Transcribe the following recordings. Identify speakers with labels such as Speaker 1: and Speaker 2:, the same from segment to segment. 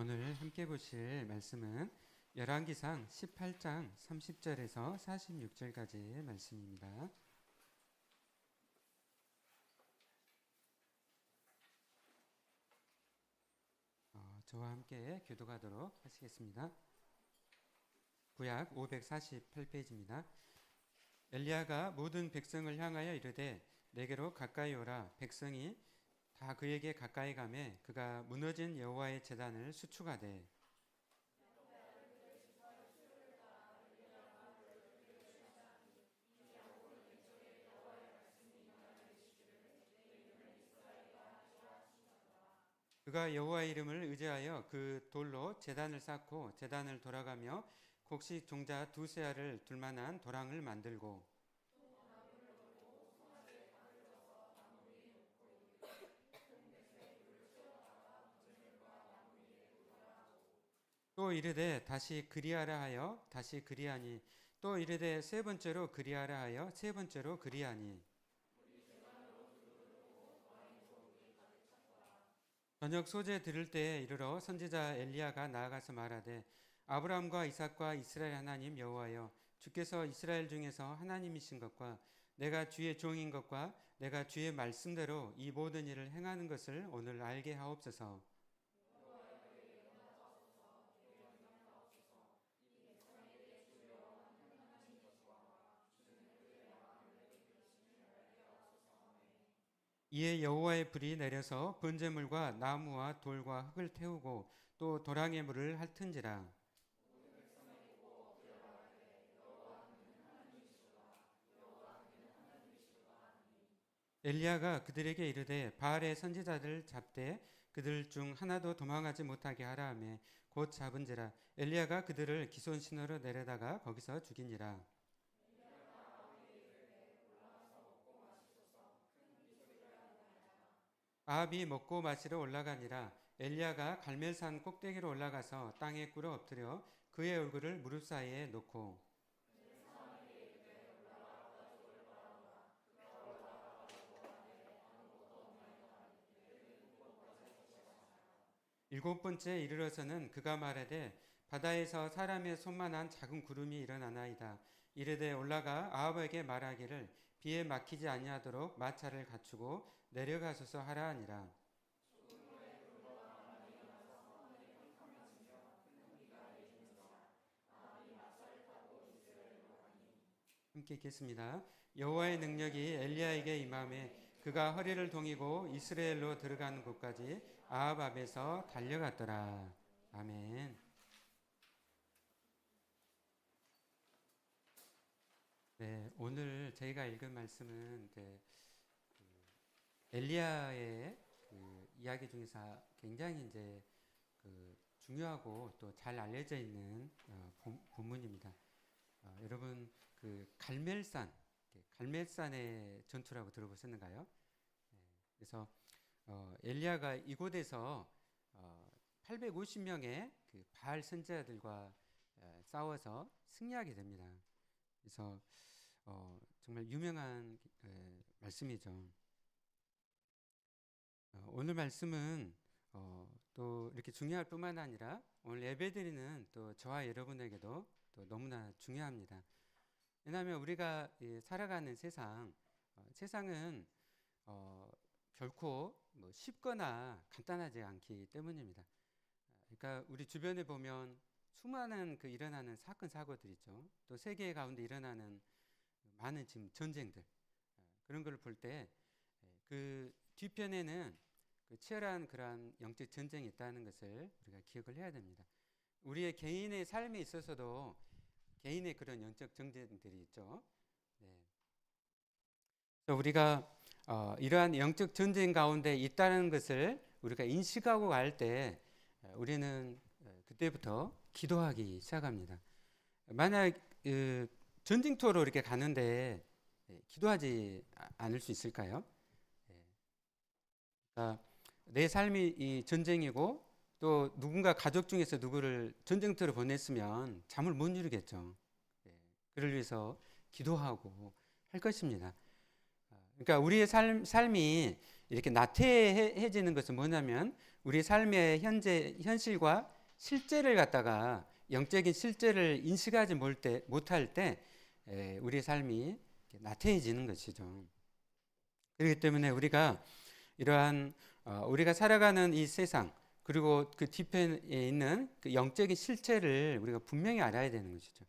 Speaker 1: 오늘 함께 보실 말씀은 열왕기상 18장 30절에서 46절까지의 말씀입니다. 저와 함께 교독하도록 하시겠습니다. 구약 548페이지입니다. 엘리야가 모든 백성을 향하여 이르되 내게로 가까이 오라. 백성이 다 그에게 가까이 가매 그가 무너진 여호와의 제단을 수축하되 그가 여호와의 이름을 의지하여 그 돌로 제단을 쌓고 제단을 돌아가며 곡식 종자 두세 알을 둘만한 도랑을 만들고 또 이르되 다시 그리하라 하여 다시 그리하니 또 이르되 세 번째로 그리하라 하여 세 번째로 그리하니 저녁 소재 들을 때에 이르러 선지자 엘리야가 나아가서 말하되 아브라함과 이삭과 이스라엘 하나님 여호와여 주께서 이스라엘 중에서 하나님이신 것과 내가 주의 종인 것과 내가 주의 말씀대로 이 모든 일을 행하는 것을 오늘 알게 하옵소서. 이에 여호와의 불이 내려서 번제물과 나무와 돌과 흙을 태우고 또 도랑의 물을 핥은지라. 엘리야가 그들에게 이르되 바알의 선지자들 잡되 그들 중 하나도 도망하지 못하게 하라 하며 곧 잡은지라. 엘리야가 그들을 기손 신으로 내려다가 거기서 죽이니라. 아합이 먹고 마시러 올라가니라. 엘리야가 갈멜산 꼭대기로 올라가서 땅에 꿇어 엎드려 그의 얼굴을 무릎 사이에 놓고 일곱 번째 이르러서는 그가 말하되 바다에서 사람의 손만한 작은 구름이 일어나나이다. 이르되 올라가 아합에게 말하기를 비에 막히지 아니하도록 마차를 갖추고 내려가소서 하라 하니라. 함께 읽겠습니다. 여호와의 능력이 엘리야에게 임함에 그가 허리를 동이고 이스라엘로 들어가는 곳까지 아합 앞에서 달려갔더라. 아멘. 네, 오늘 저희가 읽은 말씀은 엘리야의 이야기 중에서 굉장히 이제 중요하고 또 잘 알려져 있는 본문입니다. 여러분 갈멜산의 전투라고 들어보셨는가요? 네, 그래서 엘리야가 이곳에서 850명의 바알 선지자들과 싸워서 승리하게 됩니다. 그래서 정말 유명한 말씀이죠. 오늘 말씀은 또 이렇게 중요할 뿐만 아니라 오늘 예배드리는 또 저와 여러분에게도 또 너무나 중요합니다. 왜냐하면 우리가 살아가는 세상은 결코 뭐 쉽거나 간단하지 않기 때문입니다. 그러니까 우리 주변에 보면 수많은 일어나는 사건 사고들 있죠. 또 세계 가운데 일어나는 많은 지금 전쟁들 그런 걸 볼 때 그 뒤편에는 치열한 그러한 영적 전쟁이 있다는 것을 우리가 기억을 해야 됩니다. 우리의 개인의 삶에 있어서도 개인의 그런 영적 전쟁들이 있죠. 네. 우리가 이러한 영적 전쟁 가운데 있다는 것을 우리가 인식하고 갈 때 우리는 그때부터 기도하기 시작합니다. 만약 전쟁터로 이렇게 가는데 기도하지 않을 수 있을까요? 그러니까 내 삶이 이 전쟁이고 또 누군가 가족 중에서 누구를 전쟁터로 보냈으면 잠을 못 이루겠죠. 그를 위해서 기도하고 할 것입니다. 그러니까 우리의 삶이 이렇게 나태해지는 것은 뭐냐면 우리 삶의 현실과 실제를 갖다가 영적인 실제를 인식하지 못할 때 우리의 삶이 나태해지는 것이죠. 그렇기 때문에 우리가 이러한 우리가 살아가는 이 세상 그리고 그 뒤편에 있는 그 영적인 실체를 우리가 분명히 알아야 되는 것이죠.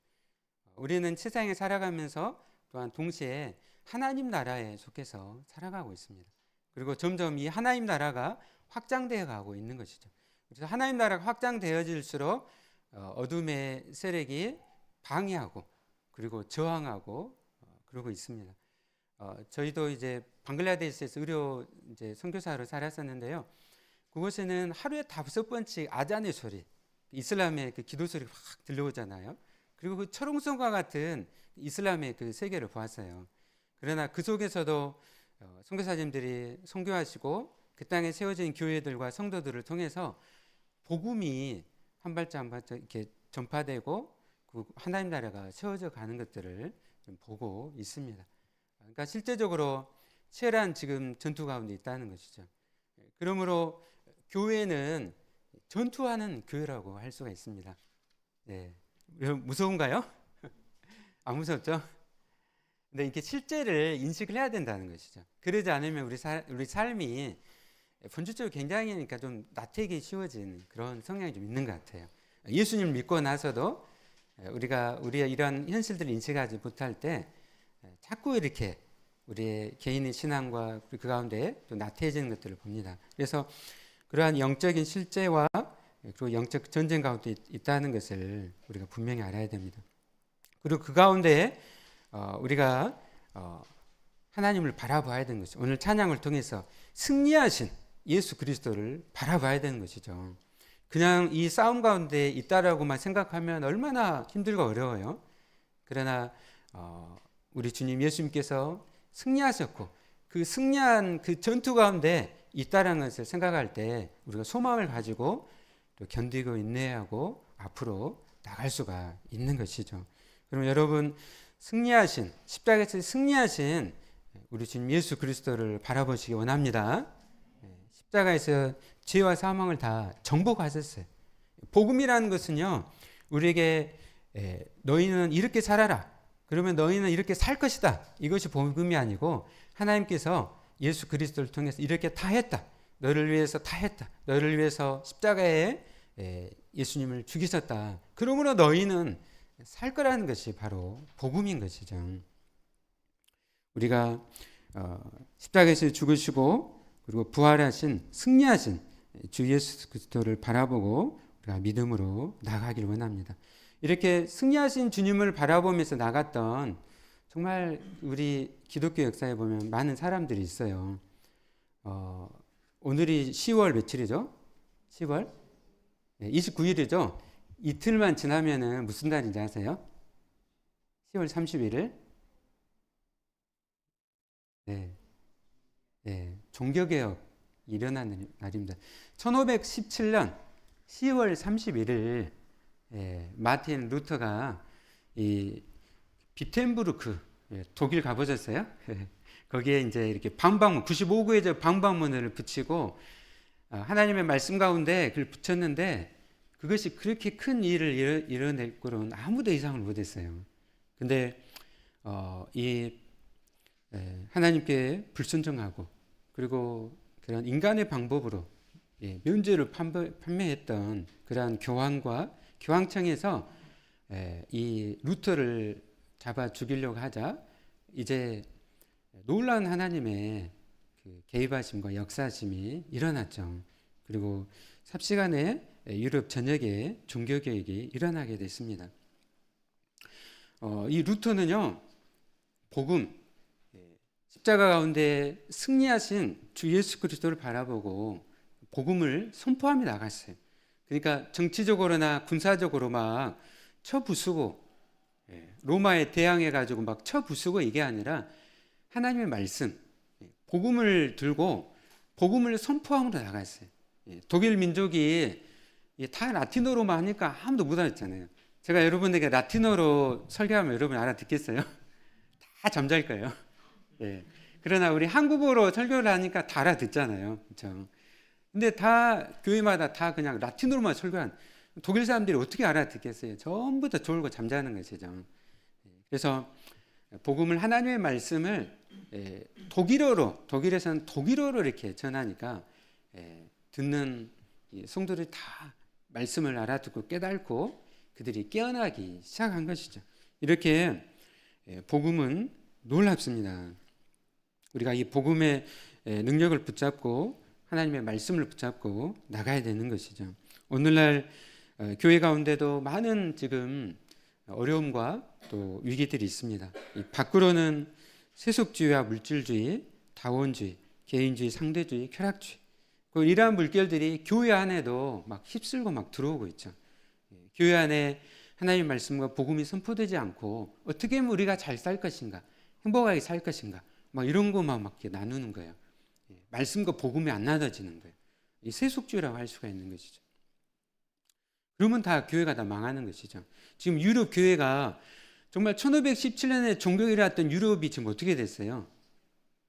Speaker 1: 우리는 세상에 살아가면서 또한 동시에 하나님 나라에 속해서 살아가고 있습니다. 그리고 점점 이 하나님 나라가 확장되어 가고 있는 것이죠. 그래서 하나님 나라가 확장되어질수록 어둠의 세력이 방해하고 그리고 저항하고 그러고 있습니다. 저희도 이제 방글라데시에서 의료 이제 선교사로 살았었는데요. 그곳에는 하루에 5번씩 아잔의 소리, 이슬람의 그 기도 소리가 확 들려오잖아요. 그리고 그 철옹성과 같은 이슬람의 그 세계를 보았어요. 그러나 그 속에서도 선교사님들이 선교하시고 그 땅에 세워진 교회들과 성도들을 통해서 복음이 한 발짝 한 발짝 이렇게 전파되고 그 하나님 나라가 세워져 가는 것들을 좀 보고 있습니다. 그러니까 실제적으로 치열한 지금 전투 가운데 있다는 것이죠. 그러므로 교회는 전투하는 교회라고 할 수가 있습니다. 네. 무서운가요? 안 무섭죠? 근데 이렇게 실제를 인식을 해야 된다는 것이죠. 그러지 않으면 우리 삶이 본질적으로 굉장히 그러니까 좀 나태하기 쉬워진 그런 성향이 좀 있는 것 같아요. 예수님을 믿고 나서도 우리가 우리의 이런 현실들을 인식하지 못할 때 자꾸 이렇게 우리의 개인의 신앙과 그 가운데 또 나태해지는 것들을 봅니다. 그래서 그러한 영적인 실제와 그리고 영적 전쟁 가운데 있다는 것을 우리가 분명히 알아야 됩니다. 그리고 그 가운데 우리가 하나님을 바라봐야 되는 것이죠. 오늘 찬양을 통해서 승리하신 예수 그리스도를 바라봐야 되는 것이죠. 그냥 이 싸움 가운데 있다라고만 생각하면 얼마나 힘들고 어려워요. 그러나 우리 주님 예수님께서 승리하셨고 그 승리한 그 전투 가운데 있다라는 것을 생각할 때 우리가 소망을 가지고 또 견디고 인내하고 앞으로 나갈 수가 있는 것이죠. 그럼 여러분 승리하신 십자가에서 승리하신 우리 주님 예수 그리스도를 바라보시기 원합니다. 십자가에서 죄와 사망을 다 정복하셨어요. 복음이라는 것은요 우리에게 너희는 이렇게 살아라 그러면 너희는 이렇게 살 것이다 이것이 복음이 아니고 하나님께서 예수 그리스도를 통해서 이렇게 다 했다 너를 위해서 다 했다 너를 위해서 십자가에 예수님을 죽이셨다 그러므로 너희는 살 거라는 것이 바로 복음인 것이죠. 우리가 십자가에서 죽으시고 그리고 부활하신 승리하신 주 예수 그리스도를 바라보고 우리가 믿음으로 나가길 원합니다. 이렇게 승리하신 주님을 바라보면서 나갔던 정말 우리 기독교 역사에 보면 많은 사람들이 있어요. 오늘이 10월 며칠이죠? 10월 29일이죠. 이틀만 지나면은 무슨 날인지 아세요? 10월 31일. 종교개혁 일어나는 날입니다. 1517년 10월 31일 마틴 루터가 이 비텐부르크 독일 가보셨어요? 거기에 이제 이렇게 방방문 95구의 방방문을 붙이고 하나님의 말씀 가운데 그걸 붙였는데 그것이 그렇게 큰 일을 이뤄낼 거로는 아무도 예상을 못했어요. 근데 하나님께 불순종하고 그리고 그런 인간의 방법으로 면죄를 판매했던 그러한 교황청에서 이 루터를 잡아 죽이려고 하자 이제 놀라운 하나님의 그 개입하심과 역사심이 일어났죠. 그리고 삽시간에 유럽 전역에 종교개혁이 일어나게 됐습니다. 이 루터는요 복음 십자가 가운데 승리하신 주 예수 그리스도를 바라보고 복음을 선포하며 나갔어요. 그러니까 정치적으로나 군사적으로 막 쳐부수고 로마에 대항해 가지고 막 쳐부수고 이게 아니라 하나님의 말씀 복음을 들고 복음을 선포하며 나갔어요. 독일 민족이 다 라틴어로만 하니까 아무도 못 알아듣잖아요. 제가 여러분에게 라틴어로 설교하면 여러분 알아듣겠어요? 다 잠잘 거예요. 그러나 우리 한국어로 설교를 하니까 다 알아듣잖아요. 그렇죠? 근데 다 교회마다 다 그냥 라틴어로만 설교한 독일 사람들이 어떻게 알아듣겠어요? 전부 다 졸고 잠자는 것이죠. 그래서 복음을 하나님의 말씀을 독일에서는 독일어로 이렇게 전하니까 듣는 성도들이 다 말씀을 알아듣고 깨닫고 그들이 깨어나기 시작한 것이죠. 이렇게 복음은 놀랍습니다. 우리가 이 복음의 능력을 붙잡고 하나님의 말씀을 붙잡고 나가야 되는 것이죠. 오늘날 교회 가운데도 많은 지금 어려움과 또 위기들이 있습니다. 밖으로는 세속주의와 물질주의, 다원주의, 개인주의, 상대주의, 쾌락주의, 이러한 물결들이 교회 안에도 막 휩쓸고 막 들어오고 있죠. 교회 안에 하나님의 말씀과 복음이 선포되지 않고 어떻게 하면 우리가 잘 살 것인가, 행복하게 살 것인가, 막 이런 것만 막 이렇게 나누는 거예요. 말씀과 복음이 안 나눠지는 거예요. 이 세속주의라고 할 수가 있는 것이죠. 그러면 다 교회가 다 망하는 것이죠. 지금 유럽 교회가 정말 1517년에 종교가 일어났던 유럽이 지금 어떻게 됐어요?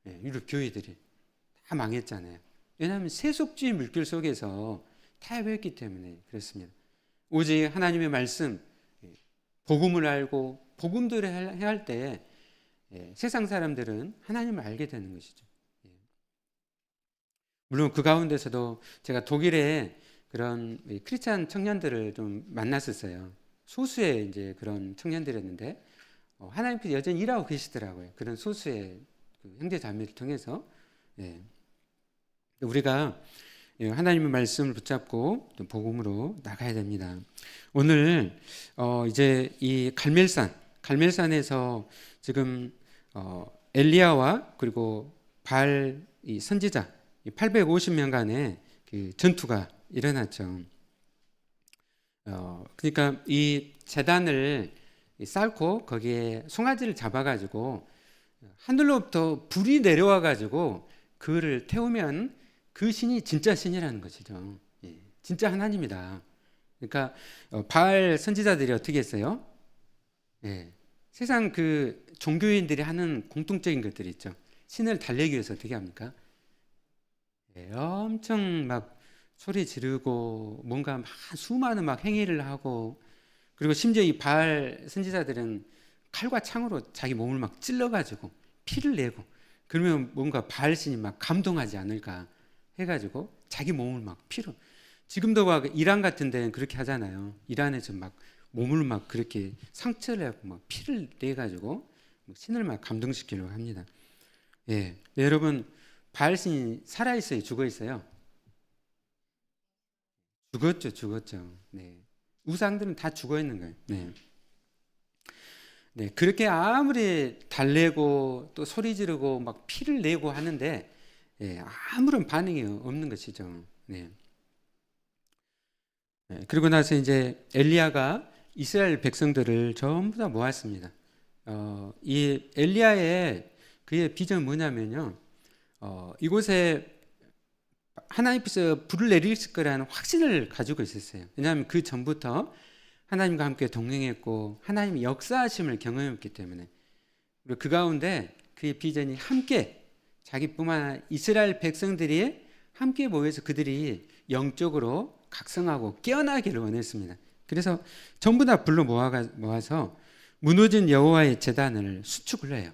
Speaker 1: 유럽 교회들이 다 망했잖아요. 왜냐하면 세속주의 물결 속에서 타협했기 때문에 그렇습니다. 오직 하나님의 말씀, 복음을 알고 복음들을 해야 할 때 세상 사람들은 하나님을 알게 되는 것이죠. 물론 그 가운데서도 제가 독일에 그런 크리스찬 청년들을 좀 만났었어요. 소수의 이제 그런 청년들이었는데 하나님께서 여전히 일하고 계시더라고요. 그런 소수의 그 형제 자매를 통해서 우리가 하나님의 말씀을 붙잡고 또 복음으로 나가야 됩니다. 오늘 이제 이 갈멜산에서 지금 엘리야와 그리고 바알 이 선지자 850명간의 그 전투가 일어났죠. 그러니까 이 제단을 쌓고 거기에 송아지를 잡아가지고 하늘로부터 불이 내려와가지고 그를 태우면 그 신이 진짜 신이라는 것이죠. 진짜 하나님이다. 그러니까 바알 선지자들이 어떻게 했어요? 세상 그 종교인들이 하는 공통적인 것들이 있죠. 신을 달래기 위해서 어떻게 합니까? 엄청 막 소리 지르고 뭔가 막 수많은 막 행위를 하고, 그리고 심지어 이 바알 선지자들은 칼과 창으로 자기 몸을 막 찔러가지고 피를 내고, 그러면 뭔가 바알 신이 막 감동하지 않을까 해가지고 자기 몸을 막 피로, 지금도 막 이란 같은 데는 그렇게 하잖아요. 이란에서 막 몸을 막 그렇게 상처를 하고 막 피를 내가지고 신을 막 감동시키려고 합니다. 여러분, 바알 신이 살아있어요, 죽어있어요? 죽었죠. 우상들은 다 죽어있는 거예요. 그렇게 아무리 달래고 또 소리 지르고 막 피를 내고 하는데 아무런 반응이 없는 것이죠. 그리고 나서 이제 엘리야가 이스라엘 백성들을 전부 다 모았습니다. 이 엘리야의 그의 비전은 뭐냐면요, 이곳에 하나님께서 불을 내리실 거라는 확신을 가지고 있었어요. 왜냐하면 그 전부터 하나님과 함께 동행했고 하나님의 역사하심을 경험했기 때문에. 그리고 그 가운데 그의 비전이 함께, 자기뿐만 아니라 이스라엘 백성들이 함께 모여서 그들이 영적으로 각성하고 깨어나기를 원했습니다. 그래서 전부 다 불러 모아서 무너진 여호와의 제단을 수축을 해요.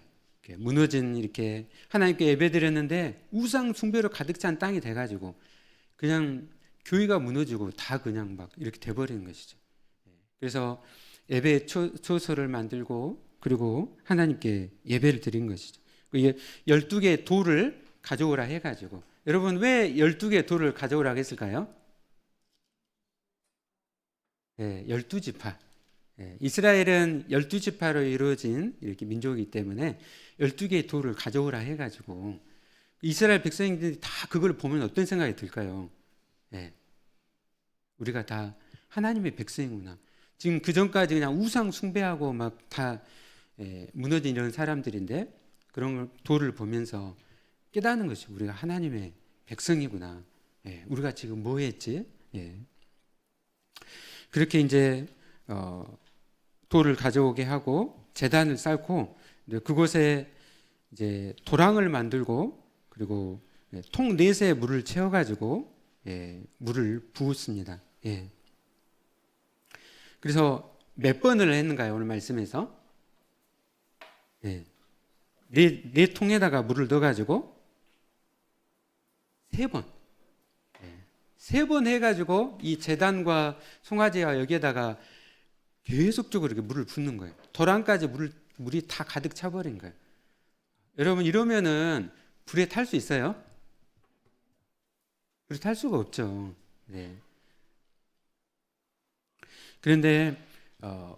Speaker 1: 무너진, 이렇게 하나님께 예배드렸는데 우상 숭배로 가득 찬 땅이 돼가지고 그냥 교회가 무너지고 다 그냥 막 이렇게 돼버리는 것이죠. 그래서 예배 초소를 만들고 그리고 하나님께 예배를 드린 것이죠. 12개의 돌을 가져오라 해가지고, 여러분 왜 12개의 돌을 가져오라고 했을까요? 12지파. 이스라엘은 12지파로 이루어진 이렇게 민족이기 때문에 12개의 돌을 가져오라 해가지고, 이스라엘 백성들이 다 그걸 보면 어떤 생각이 들까요? 우리가 다 하나님의 백성이구나. 지금 그 전까지 그냥 우상 숭배하고 막 다 무너진 이런 사람들인데, 그런 돌을 보면서 깨닫는 것이 우리가 하나님의 백성이구나. 우리가 지금 뭐 했지? 그렇게 이제 돌을 가져오게 하고 제단을 쌓고, 그곳에 이제 도랑을 만들고 그리고 통 넷에 물을 채워가지고 물을 부었습니다. 그래서 몇 번을 했는가요? 오늘 말씀에서 네 통에다가 물을 넣어가지고 세 번, 세 번 해가지고 이 제단과 송아지와 여기에다가 계속적으로 이렇게 물을 붓는 거예요. 도랑까지 물이 다 가득 차버린 거예요. 여러분 이러면은 불에 탈 수 있어요? 불에 탈 수가 없죠. 그런데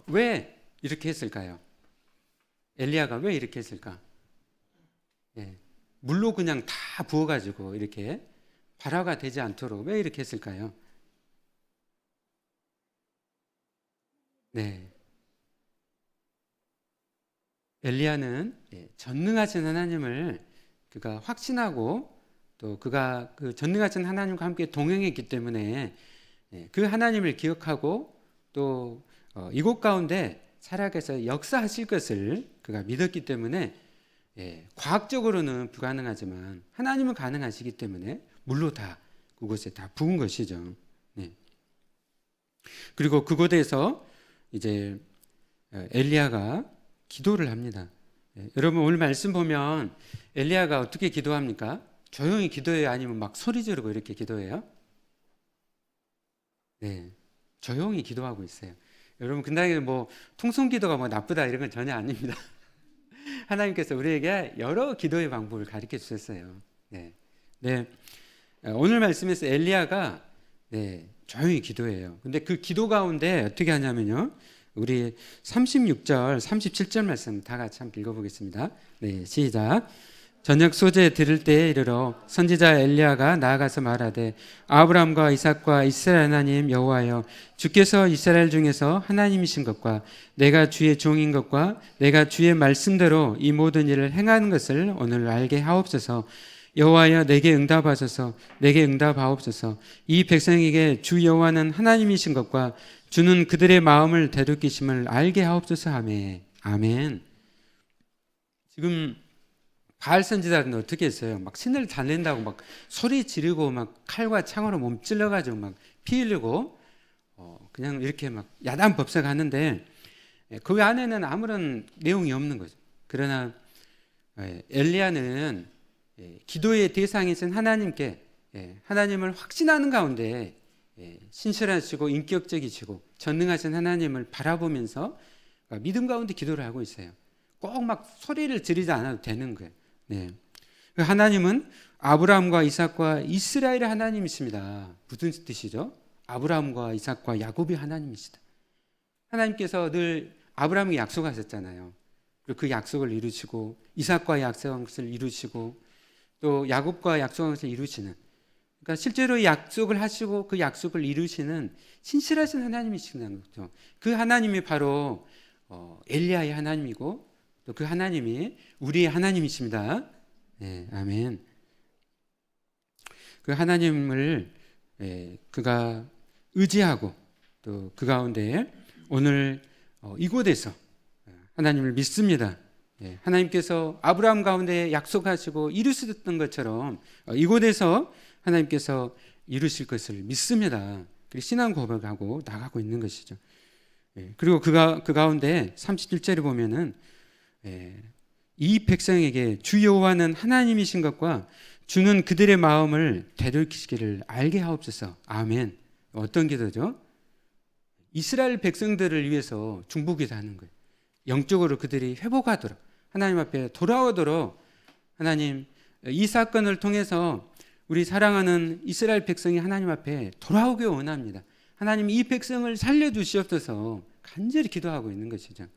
Speaker 1: 왜 이렇게 했을까요? 엘리야가 왜 이렇게 했을까? 물로 그냥 다 부어가지고 이렇게 발화가 되지 않도록 왜 이렇게 했을까요? 엘리야는 전능하신 하나님을 그가 확신하고 또 그가 그 전능하신 하나님과 함께 동행했기 때문에 그 하나님을 기억하고 또 이곳 가운데 살아계서 역사하실 것을 그가 믿었기 때문에 과학적으로는 불가능하지만 하나님은 가능하시기 때문에 물로 다 그곳에 다 부은 것이죠. 그리고 그곳에서 이제 엘리야가 기도를 합니다. 여러분 오늘 말씀 보면 엘리야가 어떻게 기도합니까? 조용히 기도해요? 아니면 막 소리 지르고 이렇게 기도해요? 조용히 기도하고 있어요. 여러분 근데 뭐 통성기도가 뭐 나쁘다 이런 건 전혀 아닙니다. 하나님께서 우리에게 여러 기도의 방법을 가르쳐 주셨어요. 오늘 말씀에서 엘리야가 조용히 기도해요. 근데 그 기도 가운데 어떻게 하냐면요. 우리 36절, 37절 말씀 다 같이 함께 읽어보겠습니다. 시작. 저녁 소재에 들을 때에 이르러 선지자 엘리야가 나아가서 말하되 아브라함과 이삭과 이스라엘 하나님 여호와여 주께서 이스라엘 중에서 하나님이신 것과 내가 주의 종인 것과 내가 주의 말씀대로 이 모든 일을 행하는 것을 오늘 알게 하옵소서. 여호와여 내게 응답하소서. 내게 응답하옵소서. 이 백성에게 주 여호와는 하나님이신 것과 주는 그들의 마음을 되돌리심을 알게 하옵소서. 아멘. 지금 바알 선지자는 어떻게 했어요? 막 신을 달랜다고 막 소리 지르고 막 칼과 창으로 몸찔러가지고 막 피 흘리고 그냥 이렇게 막 야단 법석하는데 그 안에는 아무런 내용이 없는 거죠. 그러나 엘리야는 기도의 대상이신 하나님께 하나님을 확신하는 가운데 신실하시고 인격적이시고 전능하신 하나님을 바라보면서 믿음 가운데 기도를 하고 있어요. 꼭 막 소리를 지르지 않아도 되는 거예요. 하나님은 아브라함과 이삭과 이스라엘의 하나님이십니다. 무슨 뜻이죠? 아브라함과 이삭과 야곱의 하나님이시다. 하나님께서 늘 아브라함에게 약속하셨잖아요. 그리고 그 약속을 이루시고 이삭과 약속한 것을 이루시고 또 야곱과 약속한 것을 이루시는, 그러니까 실제로 약속을 하시고 그 약속을 이루시는 신실하신 하나님이시는 거죠. 그 하나님이 바로 엘리야의 하나님이고 또 그 하나님이 우리의 하나님이십니다. 아멘. 그 하나님을 그가 의지하고 또 그 가운데 오늘 이곳에서 하나님을 믿습니다. 하나님께서 아브라함 가운데 약속하시고 이루셨던 것처럼 이곳에서 하나님께서 이루실 것을 믿습니다. 그리고 신앙 고백하고 나가고 있는 것이죠. 그리고 그 가운데 37절에 보면은 이 백성에게 주 여호와는 하나님이신 것과 주는 그들의 마음을 되돌리시기를 알게 하옵소서. 아멘. 어떤 기도죠? 이스라엘 백성들을 위해서 중보기도하는 거예요. 영적으로 그들이 회복하도록 하나님 앞에 돌아오도록 하나님 이 사건을 통해서 우리 사랑하는 이스라엘 백성이 하나님 앞에 돌아오길 원합니다. 하나님 이 백성을 살려주시옵소서 간절히 기도하고 있는 것이죠.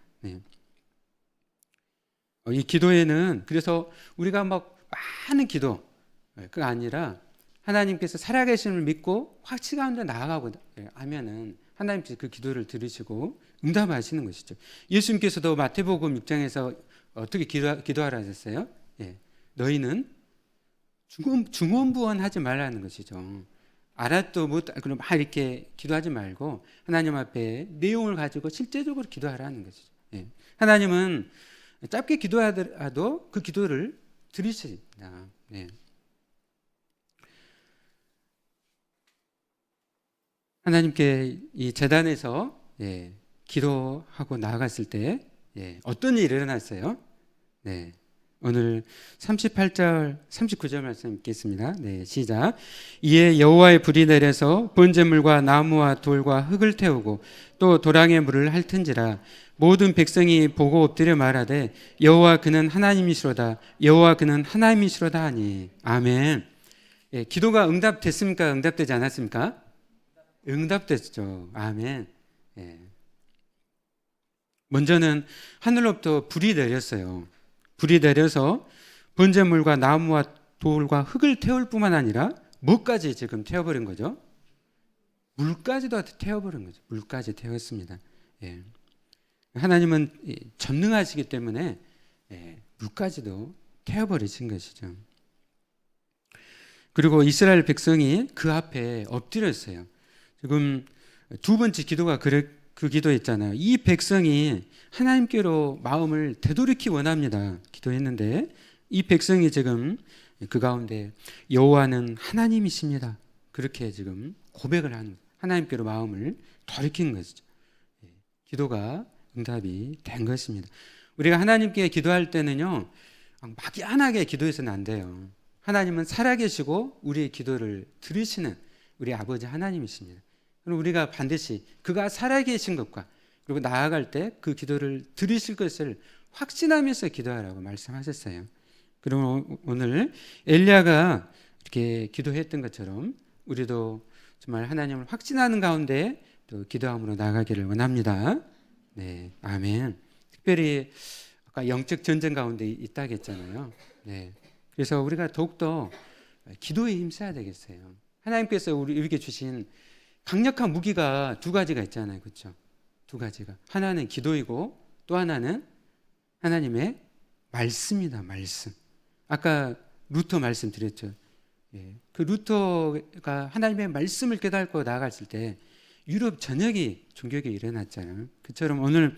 Speaker 1: 이 기도에는 그래서 우리가 막 많은 기도가 아니라 하나님께서 살아계심을 믿고 확신 가운데 나아가고 하면은 하나님께서 그 기도를 들으시고 응답하시는 것이죠. 예수님께서도 마태복음 6장에서 어떻게 기도하라 하셨어요? 너희는 중언부언하지 말라는 것이죠. 알아도 못 그럼 막 이렇게 기도하지 말고 하나님 앞에 내용을 가지고 실제적으로 기도하라는 것이죠. 하나님은 짧게 기도하더라도 그 기도를 들으십니다. 네. 하나님께 이 재단에서 기도하고 나아갔을 때 어떤 일이 일어났어요? 네. 오늘 38절, 39절 말씀 읽겠습니다. 네, 시작. 이에 여호와의 불이 내려서 번제물과 나무와 돌과 흙을 태우고 또 도랑의 물을 핥은지라 모든 백성이 보고 엎드려 말하되 여호와 그는 하나님이시로다. 여호와 그는 하나님이시로다 하니. 아멘. 기도가 응답됐습니까? 응답되지 않았습니까? 응답됐죠. 아멘. 먼저는 하늘로부터 불이 내렸어요. 불이 내려서 번제물과 나무와 돌과 흙을 태울 뿐만 아니라 뭐까지 지금 태워버린 거죠? 물까지도 태워버린 거죠. 물까지 태웠습니다. 하나님은 전능하시기 때문에 물까지도 태워버리신 것이죠. 그리고 이스라엘 백성이 그 앞에 엎드렸어요. 지금 두 번째 기도가 그 기도했잖아요. 이 백성이 하나님께로 마음을 되돌이키 원합니다. 기도했는데 이 백성이 지금 그 가운데 여호와는 하나님이십니다. 그렇게 지금 고백을 하는 하나님께로 마음을 돌이킨 것이죠. 기도가 응답이 된 것입니다. 우리가 하나님께 기도할 때는요, 막연하게 기도해서는 안 돼요. 하나님은 살아계시고 우리의 기도를 들으시는 우리 아버지 하나님이십니다. 그럼 우리가 반드시 그가 살아계신 것과 그리고 나아갈 때 그 기도를 들으실 것을 확신하면서 기도하라고 말씀하셨어요. 그럼 오늘 엘리야가 이렇게 기도했던 것처럼 우리도 정말 하나님을 확신하는 가운데 또 기도함으로 나아가기를 원합니다. 네, 아멘. 특별히 아까 영적 전쟁 가운데 있다고 했잖아요. 네, 그래서 우리가 더욱더 기도에 힘써야 되겠어요. 하나님께서 우리에게 주신 강력한 무기가 두 가지가 있잖아요. 그렇죠? 두 가지가. 하나는 기도이고 또 하나는 하나님의 말씀이다. 말씀. 아까 루터 말씀드렸죠. 그 루터가 하나님의 말씀을 깨닫고 나아갔을 때 유럽 전역이 종교가 일어났잖아요. 그처럼 오늘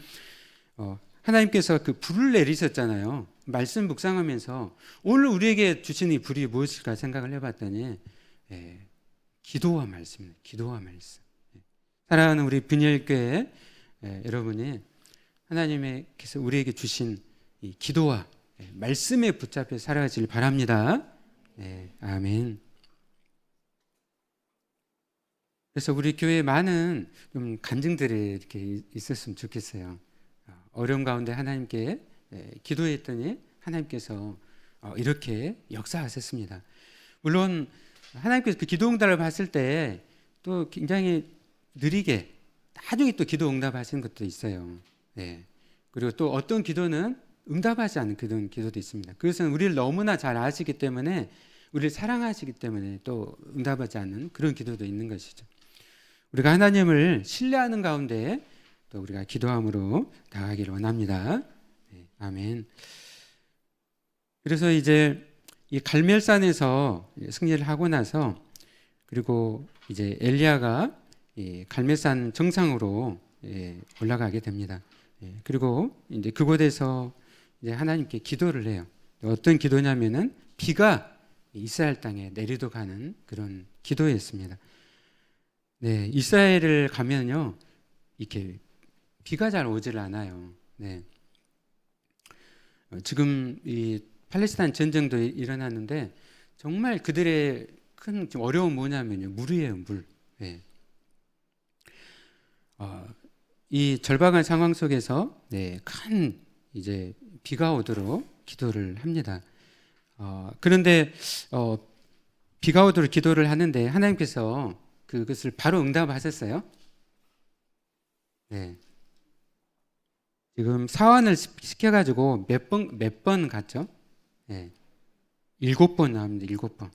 Speaker 1: 하나님께서 그 불을 내리셨잖아요. 말씀 묵상하면서 오늘 우리에게 주신 이 불이 무엇일까 생각을 해봤더니 기도와 말씀입니다. 기도와 말씀. 사랑하는 우리 빈혈교회 여러분이 하나님께서 우리에게 주신 이 기도와 말씀에 붙잡혀 살아가길 바랍니다. 아멘. 그래서 우리 교회에 많은 좀 간증들이 이렇게 있었으면 좋겠어요. 어려움 가운데 하나님께 기도했더니 하나님께서 이렇게 역사하셨습니다. 물론 하나님께서 그 기도 응답을 봤을 때 또 굉장히 느리게 나중에 또 기도 응답하시는 것도 있어요. 그리고 또 어떤 기도는 응답하지 않는 그런 기도도 있습니다. 그것은 우리를 너무나 잘 아시기 때문에 우리를 사랑하시기 때문에 또 응답하지 않는 그런 기도도 있는 것이죠. 우리가 하나님을 신뢰하는 가운데 또 우리가 기도함으로 나아가기를 원합니다. 아멘. 그래서 이제 이 갈멜산에서 승리를 하고 나서 그리고 이제 엘리야가 이 갈멜산 정상으로 올라가게 됩니다. 그리고 이제 그곳에서 이제 하나님께 기도를 해요. 어떤 기도냐면은 비가 이스라엘 땅에 내리도록 하는 그런 기도였습니다. 네, 이스라엘을 가면요 이렇게 비가 잘 오질 않아요. 지금 이 팔레스타인 전쟁도 일어났는데 정말 그들의 큰 어려움은 뭐냐면요 물이에요, 물. 이 절박한 상황 속에서 큰 이제 비가 오도록 기도를 합니다. 그런데 비가 오도록 기도를 하는데 하나님께서 그것을 바로 응답하셨어요. 지금 사환을 시켜가지고 몇 번 갔죠? 7번 나옵니다. 7번.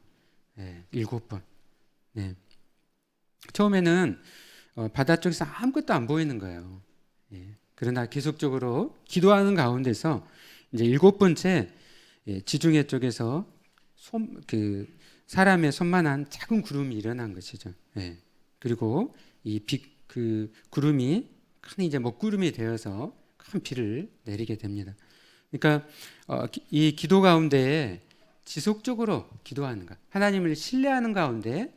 Speaker 1: 7번. 처음에는 바다 쪽에서 아무것도 안 보이는 거예요. 그러나 계속적으로 기도하는 가운데서 이제 7번째 지중해 쪽에서 사람의 손만한 작은 구름이 일어난 것이죠. 그리고 그 구름이 큰 이제 먹구름이 되어서 큰 비를 내리게 됩니다. 그러니까 이 기도 가운데 지속적으로 기도하는 것, 하나님을 신뢰하는 가운데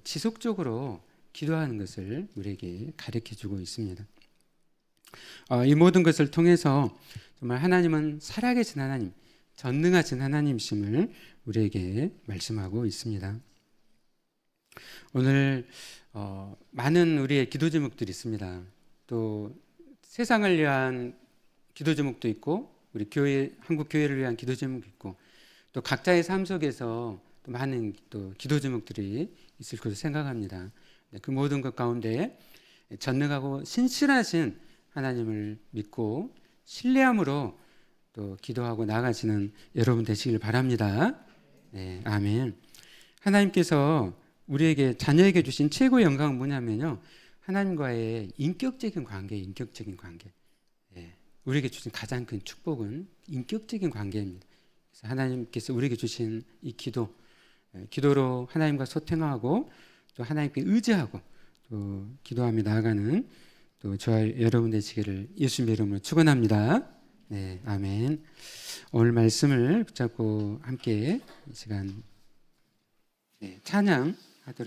Speaker 1: 지속적으로 기도하는 것을 우리에게 가르쳐주고 있습니다. 이 모든 것을 통해서 정말 하나님은 살아계신 하나님, 전능하신 하나님이심을 우리에게 말씀하고 있습니다. 오늘 많은 우리의 기도 제목들이 있습니다. 또 세상을 위한 기도 제목도 있고, 우리 교회, 한국 교회를 위한 기도 제목도 있고, 또 각자의 삶 속에서 또 많은 또 기도 제목들이 있을 것으로 생각합니다. 그 모든 것 가운데 전능하고 신실하신 하나님을 믿고 신뢰함으로 또 기도하고 나아가시는 여러분 되시길 바랍니다. 네, 아멘. 하나님께서 우리에게 자녀에게 주신 최고의 영광은 뭐냐면요, 하나님과의 인격적인 관계. 네, 우리에게 주신 가장 큰 축복은 인격적인 관계입니다. 그래서 하나님께서 우리에게 주신 이 기도로 하나님과 소통하고 또 하나님께 의지하고 또 기도하며 나아가는 또 저와 여러분 되시기를 예수님의 이름으로 축원합니다. 네, 아멘. 오늘 말씀을 붙잡고 함께 이 시간 찬양하도록